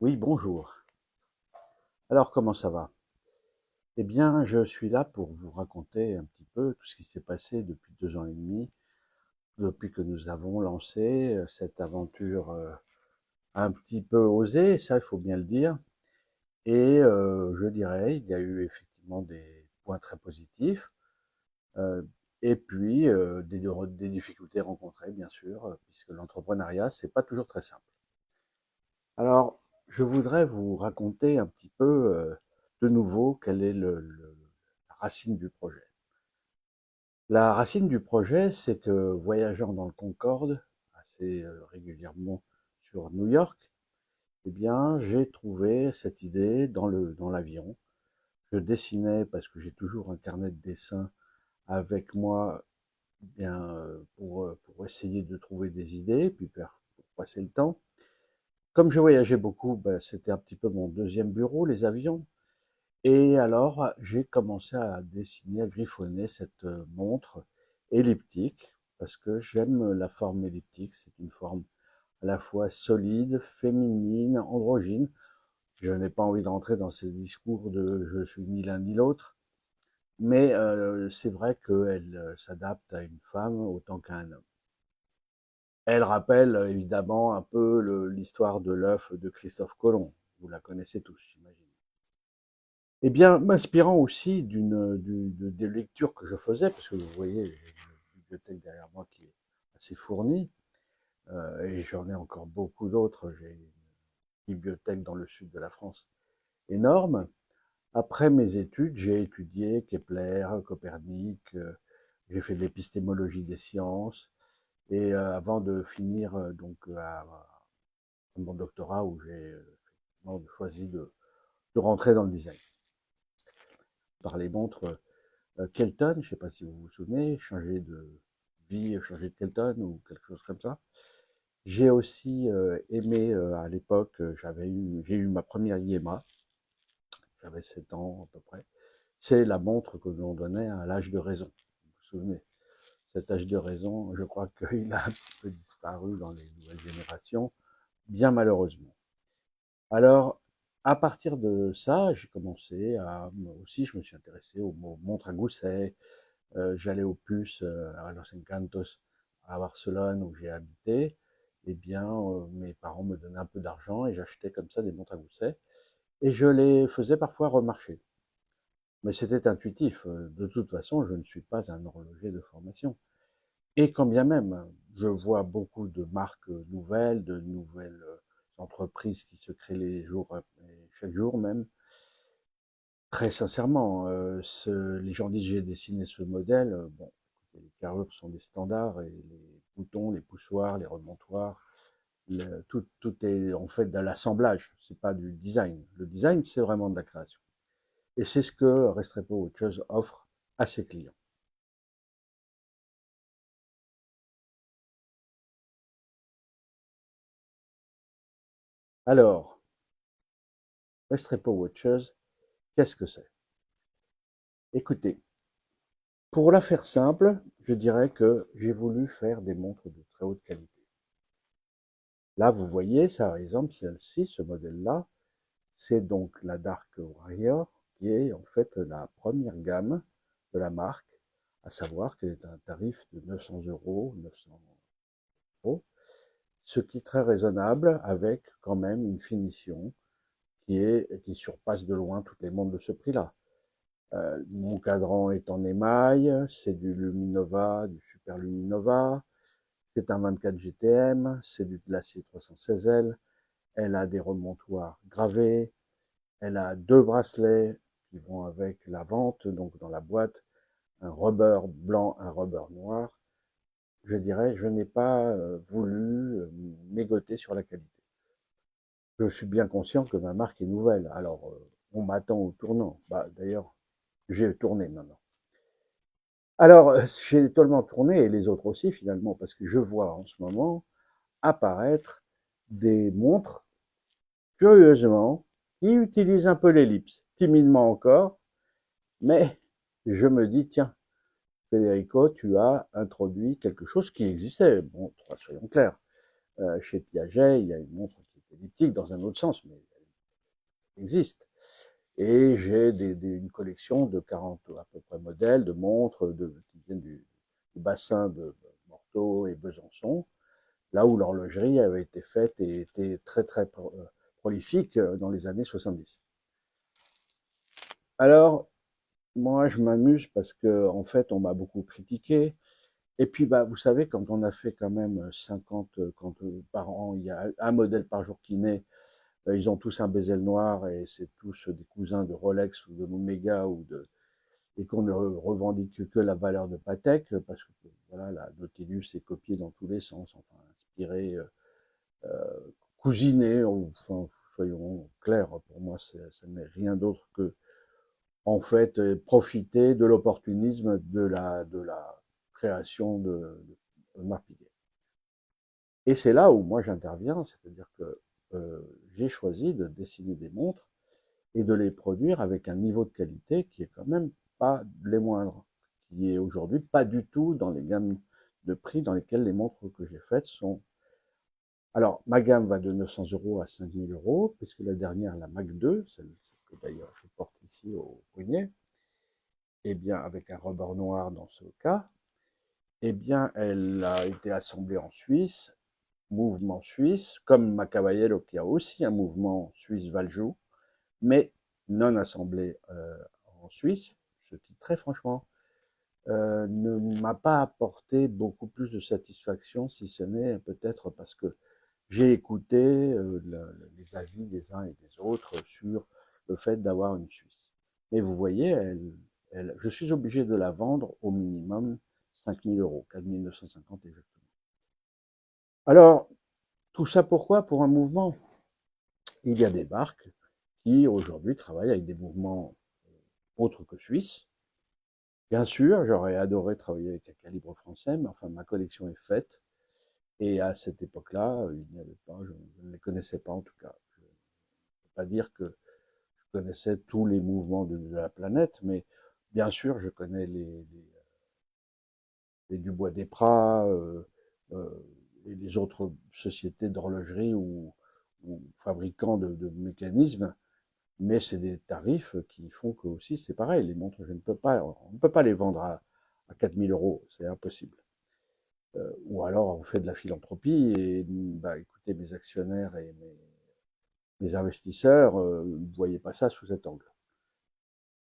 Oui, bonjour. Alors, comment ça va? Eh bien, je suis là pour vous raconter un petit peu tout ce qui s'est passé depuis 2 ans et demi, depuis que nous avons lancé cette aventure un petit peu osée, ça, il faut bien le dire. Et je dirais, il y a eu effectivement des points très positifs, euh, et puis des difficultés rencontrées, bien sûr, puisque l'entrepreneuriat, c'est pas toujours très simple. Alors, je voudrais vous raconter un petit peu de nouveau quelle est la racine du projet. La racine du projet, c'est que voyageant dans le Concorde assez régulièrement sur New York, eh bien, j'ai trouvé cette idée dans l'avion. Je dessinais parce que j'ai toujours un carnet de dessin avec moi, eh bien pour essayer de trouver des idées, puis pour passer le temps. Comme je voyageais beaucoup, ben, c'était un petit peu mon deuxième bureau, les avions. Et alors, j'ai commencé à dessiner, à griffonner cette montre elliptique, parce que j'aime la forme elliptique. C'est une forme à la fois solide, féminine, androgyne. Je n'ai pas envie de rentrer dans ces discours de je suis ni l'un ni l'autre, mais c'est vrai qu'elle s'adapte à une femme autant qu'à un homme. Elle rappelle évidemment un peu l'histoire de l'œuf de Christophe Colomb. Vous la connaissez tous, j'imagine. Eh bien, m'inspirant aussi des lectures que je faisais, parce que vous voyez, j'ai une bibliothèque derrière moi qui est assez fournie, et j'en ai encore beaucoup d'autres. J'ai une bibliothèque dans le sud de la France énorme. Après mes études, j'ai étudié Kepler, Copernic, j'ai fait de l'épistémologie des sciences, et avant de finir à mon doctorat où j'ai choisi de rentrer dans le design. Par les montres Kelton, je ne sais pas si vous vous souvenez, changer de vie, changer de Kelton ou quelque chose comme ça. J'ai aussi aimé à l'époque, j'ai eu ma première IMA, j'avais 7 ans à peu près. C'est la montre que l'on donnait à l'âge de raison. Vous vous souvenez? Cet âge de raison, je crois qu'il a un petit peu disparu dans les nouvelles générations, bien malheureusement. Alors, à partir de ça, j'ai commencé à, aussi, je me suis intéressé aux montres à gousset. J'allais au Puce, à Los Encantos, à Barcelone, où j'ai habité. Eh bien, mes parents me donnaient un peu d'argent et j'achetais comme ça des montres à gousset. Et je les faisais parfois remarcher. Mais c'était intuitif. De toute façon, je ne suis pas un horloger de formation. Et quand bien même, je vois beaucoup de marques nouvelles, de nouvelles entreprises qui se créent les jours, chaque jour même. Très sincèrement, les gens disent j'ai dessiné ce modèle. Bon, les carrures sont des standards et les boutons, les poussoirs, les remontoirs, tout est en fait de l'assemblage. C'est pas du design. Le design, c'est vraiment de la création. Et c'est ce que Restrepo Watches offre à ses clients. Alors, Restrepo Watches, qu'est-ce que c'est? Écoutez, pour la faire simple, je dirais que j'ai voulu faire des montres de très haute qualité. Là, vous voyez, ça, par exemple, celle-ci, ce modèle-là, c'est donc la Dark Warrior, qui est en fait la première gamme de la marque, à savoir qu'elle est à un tarif de 900 euros, 900 euros, ce qui est très raisonnable avec quand même une finition qui surpasse de loin toutes les montres de ce prix-là. Mon cadran est en émail, c'est du Luminova, du Super Luminova, c'est un 24 GTM, c'est du Glacier 316L, elle a des remontoirs gravés, elle a 2 bracelets qui vont avec la vente, donc dans la boîte, un rubber blanc, un rubber noir. Je dirais, je n'ai pas voulu mégoter sur la qualité. Je suis bien conscient que ma marque est nouvelle, alors on m'attend au tournant. Bah, d'ailleurs, j'ai tourné maintenant. Alors, j'ai tellement tourné, et les autres aussi finalement, parce que je vois en ce moment apparaître des montres, curieusement, qui utilisent un peu l'ellipse, timidement encore, mais je me dis, tiens, Federico, tu as introduit quelque chose qui existait. Bon, soyons clairs. Chez Piaget, il y a une montre qui est elliptique dans un autre sens, mais existe. Et j'ai une collection de 40 à peu près modèles de montres qui viennent du bassin de Morteau et Besançon, là où l'horlogerie avait été faite et était très prolifique dans les années 70. Alors, moi, je m'amuse parce que, en fait, on m'a beaucoup critiqué. Et puis, bah, vous savez, quand on a fait quand même 50, quand par an, il y a un modèle par jour qui naît, ils ont tous un bezel noir et c'est tous des cousins de Rolex ou de Omega et qu'on ne revendique que la valeur de Patek parce que voilà, la Nautilus est copiée dans tous les sens, enfin inspirée, cousinée, enfin soyons clairs, pour moi, ça n'est rien d'autre que en fait profiter de l'opportunisme de la création de Marc Piguet. Et c'est là où moi j'interviens, c'est-à-dire que j'ai choisi de dessiner des montres et de les produire avec un niveau de qualité qui est quand même pas les moindres, qui est aujourd'hui pas du tout dans les gammes de prix dans lesquelles les montres que j'ai faites sont. Alors, ma gamme va de 900 € à 5000 €, puisque la dernière, la Mac 2, celle que d'ailleurs je porte ici au poignet, eh bien, avec un rebord noir dans ce cas, eh bien, elle a été assemblée en Suisse, mouvement suisse, comme ma Caballero qui a aussi un mouvement suisse Valjoux, mais non assemblé en Suisse, ce qui très franchement ne m'a pas apporté beaucoup plus de satisfaction, si ce n'est peut-être parce que j'ai écouté les avis des uns et des autres sur le fait d'avoir une Suisse. Mais vous voyez, je suis obligé de la vendre au minimum 5000 €, 4950 exactement. Alors, tout ça pourquoi? Pour un mouvement. Il y a des marques qui aujourd'hui travaillent avec des mouvements autres que suisses. Bien sûr, j'aurais adoré travailler avec un calibre français, mais enfin ma collection est faite. Et à cette époque-là, il n'y avait pas, je ne les connaissais pas en tout cas. Je ne peux pas dire que je connaissais tous les mouvements de la planète, mais bien sûr, je connais les Dubois des Pras euh, et les autres sociétés d'horlogerie ou fabricants de mécanismes. Mais c'est des tarifs qui font que aussi c'est pareil. Les montres, on ne peut pas les vendre à 4000 €, c'est impossible. Ou alors on fait de la philanthropie et bah, écoutez, mes actionnaires et mes investisseurs ne voyaient pas ça sous cet angle.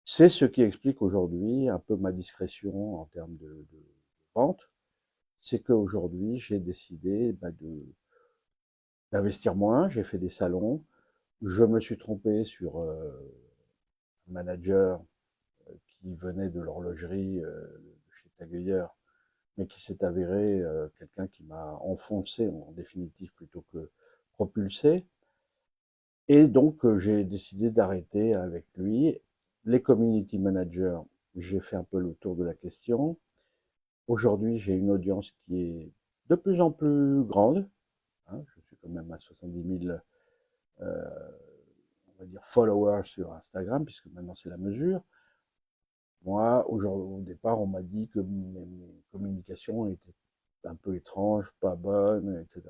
C'est ce qui explique aujourd'hui un peu ma discrétion en termes de vente. C'est qu'aujourd'hui, j'ai décidé bah, d'investir moins, j'ai fait des salons, je me suis trompé sur un manager qui venait de l'horlogerie chez Taguilleur, mais qui s'est avéré quelqu'un qui m'a enfoncé en définitive plutôt que propulsé. Et donc j'ai décidé d'arrêter avec lui. Les community managers, j'ai fait un peu le tour de la question. Aujourd'hui, j'ai une audience qui est de plus en plus grande. Hein, je suis quand même à 70 000 on va dire followers sur Instagram, puisque maintenant c'est la mesure. Moi, au départ, on m'a dit que mes communications étaient un peu étranges, pas bonnes, etc.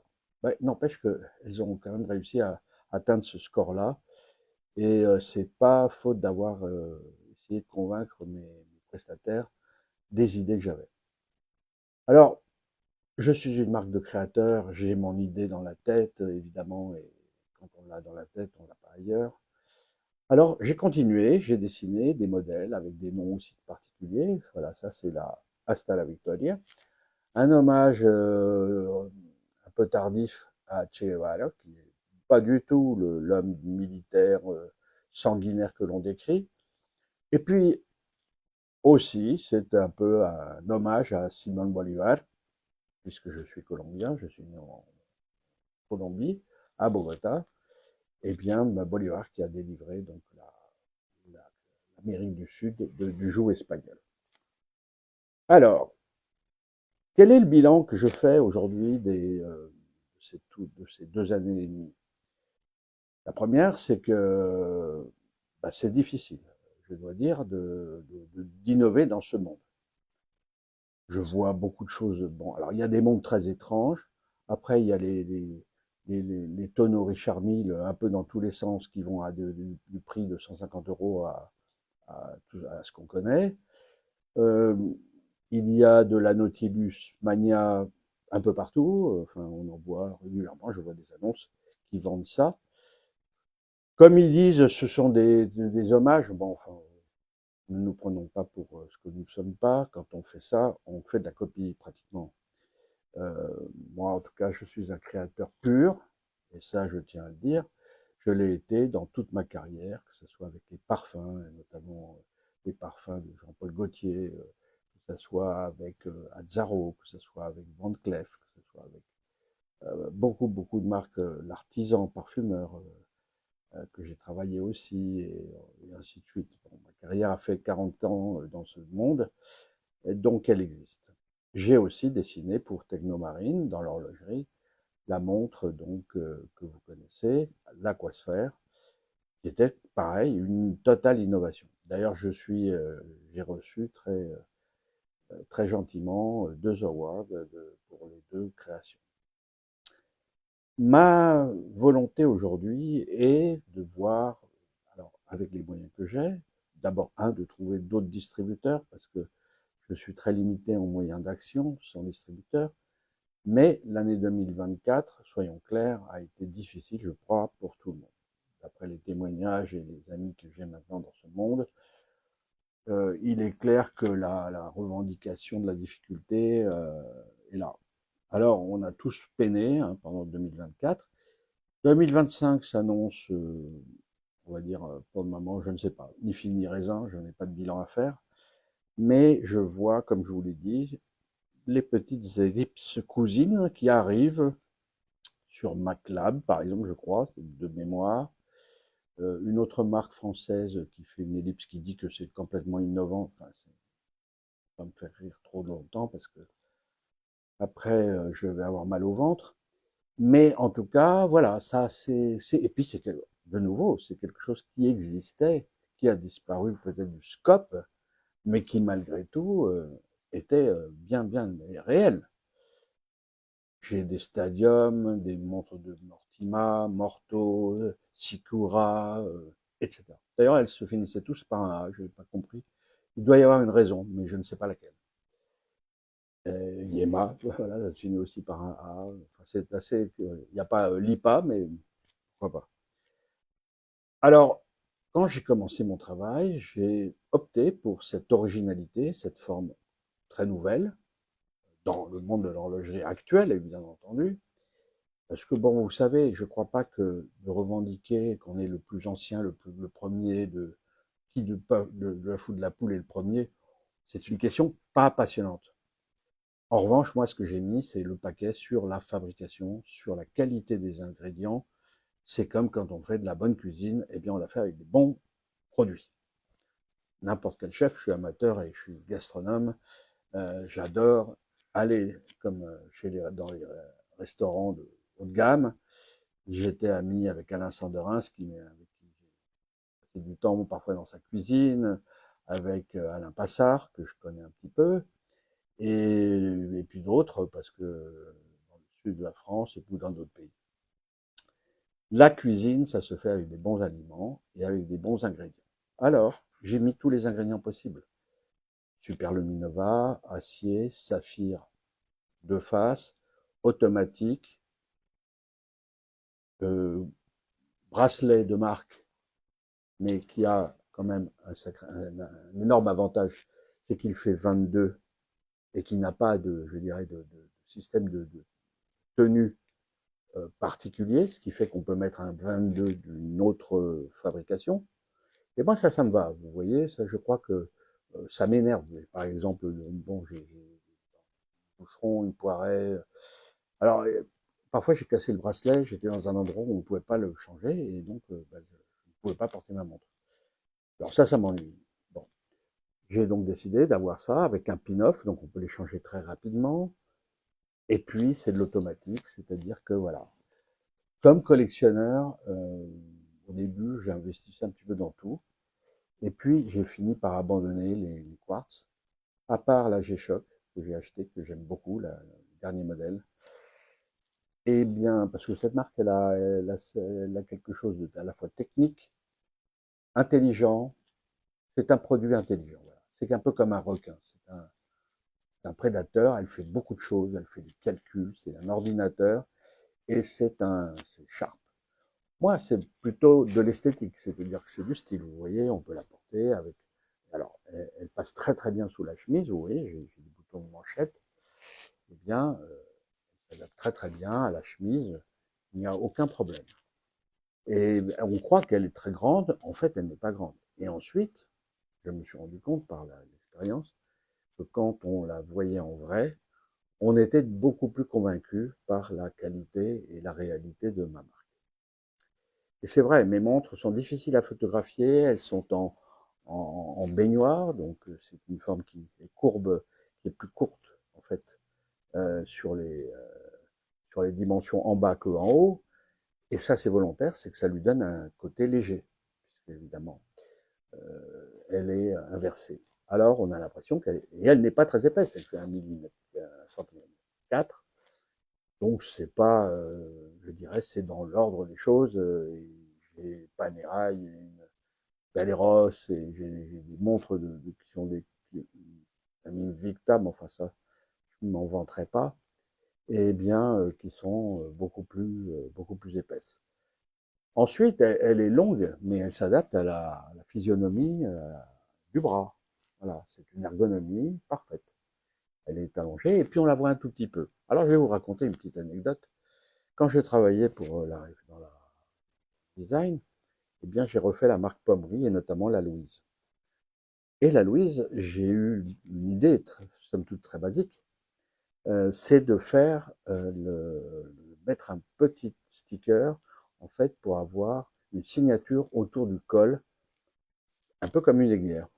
Ben, n'empêche qu'elles ont quand même réussi à atteindre ce score-là. Et c'est pas faute d'avoir essayé de convaincre mes prestataires des idées que j'avais. Alors, je suis une marque de créateur, j'ai mon idée dans la tête, évidemment, et quand on l'a dans la tête, on l'a pas ailleurs. Alors, j'ai continué, j'ai dessiné des modèles avec des noms aussi particuliers. Voilà, ça c'est la Hasta la Victoria. Un hommage un peu tardif à Che Guevara, qui n'est pas du tout l'homme militaire sanguinaire que l'on décrit. Et puis aussi, c'est un peu un hommage à Simón Bolívar, puisque je suis colombien, je suis né en Colombie, à Bogota. Et bien, Bolívar qui a délivré donc l'Amérique du Sud du joug espagnol. Alors, quel est le bilan que je fais aujourd'hui de ces 2 années et demie? La première, c'est que bah, c'est difficile, je dois dire, d'innover dans ce monde. Je vois beaucoup de choses. Bon, alors il y a des mondes très étranges. Après, il y a les tonneaux Richard Mille un peu dans tous les sens qui vont du prix de 150 € à ce qu'on connaît. Euh, il y a de la Nautilus Mania un peu partout. Enfin, on en voit régulièrement. Je vois des annonces qui vendent ça. Comme ils disent, ce sont des hommages. Bon, enfin, ne nous prenons pas pour ce que nous ne sommes pas. Quand on fait ça, on fait de la copie pratiquement. Euh, Moi, en tout cas, je suis un créateur pur, et ça, je tiens à le dire. Je l'ai été dans toute ma carrière, que ce soit avec les parfums, et notamment les parfums de Jean-Paul Gaultier, que ce soit avec Azzaro, que ce soit avec Van Cleef, que ce soit avec beaucoup de marques, l'artisan parfumeur, que j'ai travaillé aussi, et ainsi de suite. Bon, ma carrière a fait 40 ans dans ce monde, et donc elle existe. J'ai aussi dessiné pour Technomarine, dans l'horlogerie, la montre donc que vous connaissez, l'Aquasphère, qui était pareil, une totale innovation. D'ailleurs, j'ai reçu très gentiment 2 awards pour les 2 créations. Ma volonté aujourd'hui est de voir, alors avec les moyens que j'ai, d'abord de trouver d'autres distributeurs, parce que je suis très limité en moyens d'action sans distributeur, mais l'année 2024, soyons clairs, a été difficile, je crois, pour tout le monde. D'après les témoignages et les amis que j'ai maintenant dans ce monde, il est clair que la revendication de la difficulté est là. Alors, on a tous peiné pendant 2024. 2025 s'annonce, on va dire, pour le moment, je ne sais pas, ni fil ni raisin, je n'ai pas de bilan à faire, mais je vois, comme je vous l'ai dit, les petites ellipses cousines qui arrivent sur MacLab, par exemple, je crois, de mémoire. Une autre marque française qui fait une ellipse qui dit que c'est complètement innovant. Enfin, ça va me faire rire trop longtemps parce que après, je vais avoir mal au ventre. Mais en tout cas, voilà, ça, et puis de nouveau, c'est quelque chose qui existait, qui a disparu peut-être du scope, mais qui malgré tout était bien réel. J'ai des Stadium, des montres de Mortima, Morto, Sikura, etc. D'ailleurs, elles se finissaient tous par un A, je n'ai pas compris. Il doit y avoir une raison, mais je ne sais pas laquelle. Yema, voilà, ça se finit aussi par un A. Enfin, c'est assez. Il n'y a pas l'IPA, mais pourquoi pas. Alors, quand j'ai commencé mon travail, j'ai opté pour cette originalité, cette forme très nouvelle, dans le monde de l'horlogerie actuelle, bien entendu. Parce que bon, vous savez, je ne crois pas que de revendiquer qu'on est le plus ancien, le premier, de la foule de la poule est le premier, c'est une question pas passionnante. En revanche, moi, ce que j'ai mis, c'est le paquet sur la fabrication, sur la qualité des ingrédients. C'est comme quand on fait de la bonne cuisine, eh bien, on la fait avec des bons produits. N'importe quel chef, je suis amateur et je suis gastronome, j'adore aller comme dans les restaurants de haut de gamme. J'étais ami avec Alain Sanderins, avec qui j'ai passé du temps parfois dans sa cuisine, avec Alain Passard, que je connais un petit peu, et puis d'autres, parce que dans le sud de la France et puis dans d'autres pays. La cuisine, ça se fait avec des bons aliments et avec des bons ingrédients. Alors, j'ai mis tous les ingrédients possibles. Superluminova, acier, saphir de face, automatique, euh, bracelet de marque, mais qui a quand même un énorme avantage, c'est qu'il fait 22 et qu'il n'a pas je dirais, de système de tenue particulier, ce qui fait qu'on peut mettre un 22 d'une autre fabrication. Et moi, ça me va. Vous voyez, ça, je crois que ça m'énerve. Par exemple, bon, j'ai un boucheron, une poirée. Alors, parfois, j'ai cassé le bracelet. J'étais dans un endroit où on ne pouvait pas le changer, et donc, je ne pouvais pas porter ma montre. Alors ça m'ennuie. Bon, j'ai donc décidé d'avoir ça avec un pin-off, donc on peut les changer très rapidement. Et puis, c'est de l'automatique, c'est-à-dire que voilà, comme collectionneur, au début, j'ai investi un petit peu dans tout. Et puis, j'ai fini par abandonner les quartz, à part la G-Shock que j'ai acheté, que j'aime beaucoup, le dernier modèle. Eh bien, parce que cette marque, elle a quelque chose à la fois technique, intelligent. C'est un produit intelligent. Voilà. C'est un peu comme un requin. C'est un prédateur. Elle fait beaucoup de choses. Elle fait des calculs. C'est un ordinateur. Et c'est sharp. Moi, c'est plutôt de l'esthétique. C'est-à-dire que c'est du style. Vous voyez, on peut la porter avec. Alors, elle passe très très bien sous la chemise. Vous voyez, j'ai des boutons de manchette. Eh bien, ça s'adapte très très bien à la chemise. Il n'y a aucun problème. Et on croit qu'elle est très grande. En fait, elle n'est pas grande. Et ensuite, je me suis rendu compte par l'expérience que quand on la voyait en vrai, on était beaucoup plus convaincu par la qualité et la réalité de ma marque. Et c'est vrai, mes montres sont difficiles à photographier, elles sont en baignoire, donc c'est une forme qui est courbe, qui est plus courte en fait sur les dimensions en bas que en haut. Et ça, c'est volontaire, c'est que ça lui donne un côté léger, puisque évidemment, elle est inversée. Alors, on a l'impression et elle n'est pas très épaisse, elle fait 1 millimètre, 1 centimètre 4. Donc, c'est pas, je dirais, c'est dans l'ordre des choses. J'ai Panerai, une Belleros, et j'ai des montres qui sont des Victam, enfin ça, je ne m'en vanterai pas, et bien, qui sont beaucoup plus épaisses. Ensuite, elle est longue, mais elle s'adapte à la physionomie du bras. Voilà, c'est une ergonomie parfaite. Elle est allongée et puis on la voit un tout petit peu. Alors je vais vous raconter une petite anecdote. Quand je travaillais pour dans la design, eh bien j'ai refait la marque Pommery et notamment la Louise. Et la Louise, j'ai eu une idée, somme toute très basique, c'est de faire mettre un petit sticker en fait pour avoir une signature autour du col, un peu comme une aiguillère.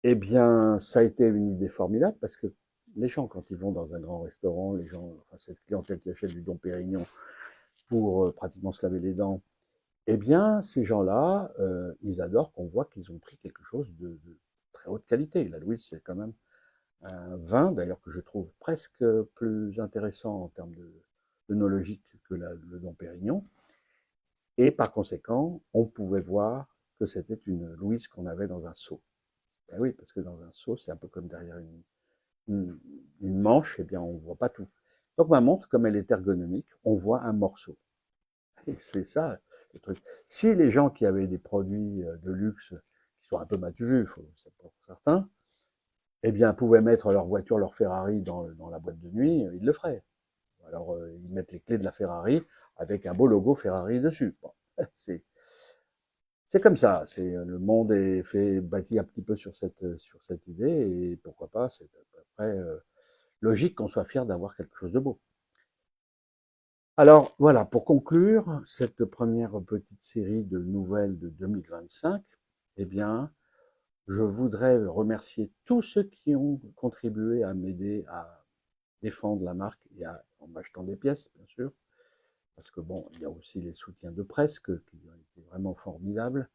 Eh bien, ça a été une idée formidable parce que les gens, quand ils vont dans un grand restaurant, les gens, enfin, cette clientèle qui achète du Dom Pérignon pour pratiquement se laver les dents, eh bien, ces gens-là, ils adorent qu'on voit qu'ils ont pris quelque chose de très haute qualité. La Louise, c'est quand même un vin, d'ailleurs, que je trouve presque plus intéressant en termes d'œnologique que le Dom Pérignon. Et par conséquent, on pouvait voir que c'était une Louise qu'on avait dans un seau. Ben oui, parce que dans un seau, c'est un peu comme derrière une, une manche, eh bien, on ne voit pas tout. Donc ma montre, comme elle est ergonomique, on voit un morceau. Et c'est ça le truc. Si les gens qui avaient des produits de luxe, qui sont un peu matus, c'est pour certains, eh bien, pouvaient mettre leur voiture, leur Ferrari dans la boîte de nuit, ils le feraient. Alors, ils mettent les clés de la Ferrari avec un beau logo Ferrari dessus. Bon, c'est c'est comme ça. Le monde est fait bâti un petit peu sur cette idée et pourquoi pas. C'est à peu près logique qu'on soit fier d'avoir quelque chose de beau. Alors voilà, pour conclure cette première petite série de nouvelles de 2025, eh bien, je voudrais remercier tous ceux qui ont contribué à m'aider à défendre la marque en m'achetant des pièces, bien sûr, parce que bon, il y a aussi les soutiens de presse qui ont été vraiment formidables,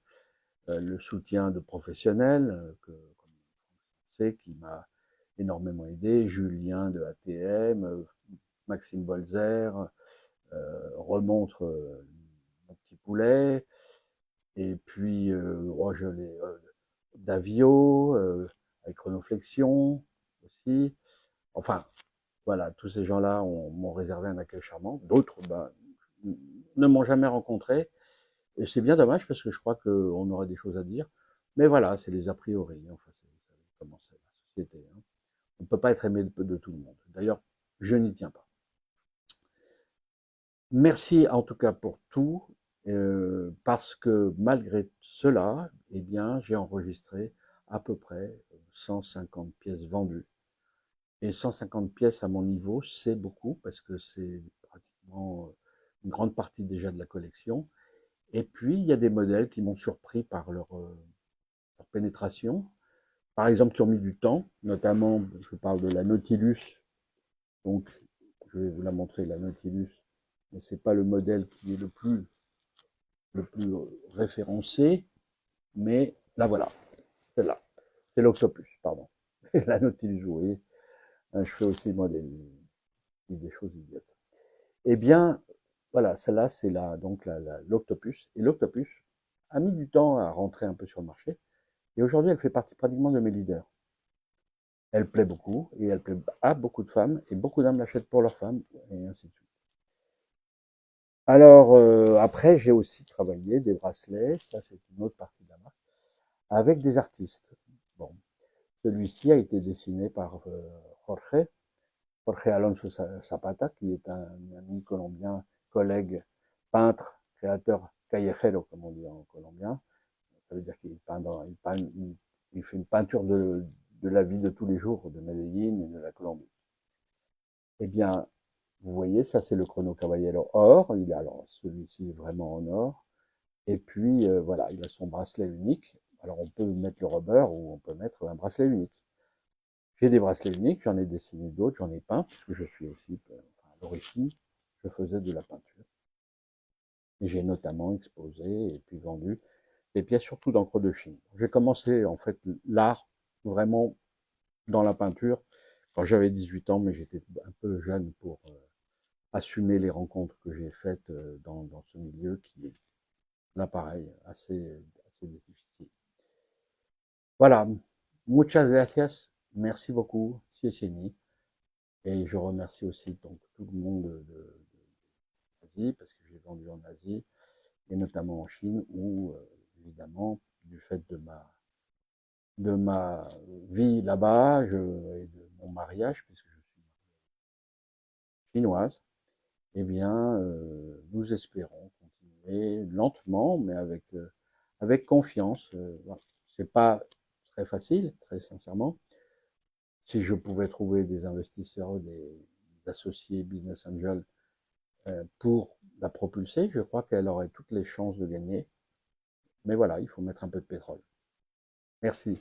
le soutien de professionnels, comme c'est qui m'a énormément aidé, Julien de ATM, Maxime Bolzer, remontre mon petit poulet, et puis Davio, avec Chronoflexion aussi. Enfin, voilà, tous ces gens-là m'ont réservé un accueil charmant. D'autres ne m'ont jamais rencontré. Et c'est bien dommage parce que je crois qu'on aurait des choses à dire. Mais voilà, c'est les a priori. Enfin, vous savez comment c'est la société. Hein. On ne peut pas être aimé de tout le monde. D'ailleurs, je n'y tiens pas. Merci en tout cas pour tout, parce que malgré cela, eh bien, j'ai enregistré à peu près 150 pièces vendues. Et 150 pièces à mon niveau, c'est beaucoup parce que c'est pratiquement une grande partie déjà de la collection. Et puis, il y a des modèles qui m'ont surpris par leur pénétration. Par exemple, qui ont mis du temps, notamment, je parle de la Nautilus. Donc, je vais vous la montrer, la Nautilus. Mais c'est pas le modèle qui est le plus référencé, mais là voilà, celle-là. C'est l'Octopus, pardon. La Nautilus, vous voyez. Je fais aussi, moi, des choses idiotes. Eh bien, voilà, celle-là, c'est donc l'Octopus. Et l'Octopus a mis du temps à rentrer un peu sur le marché. Et aujourd'hui, elle fait partie pratiquement de mes leaders. Elle plaît beaucoup, et elle plaît à beaucoup de femmes, et beaucoup d'hommes l'achètent pour leurs femmes, et ainsi de suite. Alors, après, j'ai aussi travaillé des bracelets, ça c'est une autre partie de la marque, avec des artistes. Bon, celui-ci a été dessiné par Jorge Alonso Zapata, qui est un ami colombien, collègue, peintre, créateur callejero, comme on dit en colombien. Ça veut dire qu'il peint il fait une peinture de la vie de tous les jours de Medellín et de la Colombie. Eh bien, vous voyez, ça c'est le Chrono Caballero or. Il a alors celui-ci est vraiment en or. Et puis voilà, il a son bracelet unique. Alors on peut mettre le rubber ou on peut mettre un bracelet unique. J'ai des bracelets uniques, j'en ai dessiné d'autres, j'en ai peint, puisque je suis aussi, à l'origine, je faisais de la peinture. Et j'ai notamment exposé et puis vendu des pièces surtout d'encre de Chine. J'ai commencé en fait l'art vraiment dans la peinture quand j'avais 18 ans, mais j'étais un peu jeune pour assumer les rencontres que j'ai faites dans ce milieu qui est, là pareil, assez difficile. Voilà, muchas gracias, merci beaucoup, Siecheni, et je remercie aussi donc tout le monde d'Asie, parce que j'ai vendu en Asie, et notamment en Chine, où évidemment, du fait de ma vie là-bas, et de mon mariage, puisque je suis chinoise, eh bien, nous espérons continuer lentement, mais avec confiance. Voilà. C'est pas très facile, très sincèrement. Si je pouvais trouver des investisseurs, des associés business angels pour la propulser, je crois qu'elle aurait toutes les chances de gagner. Mais voilà, il faut mettre un peu de pétrole. Merci.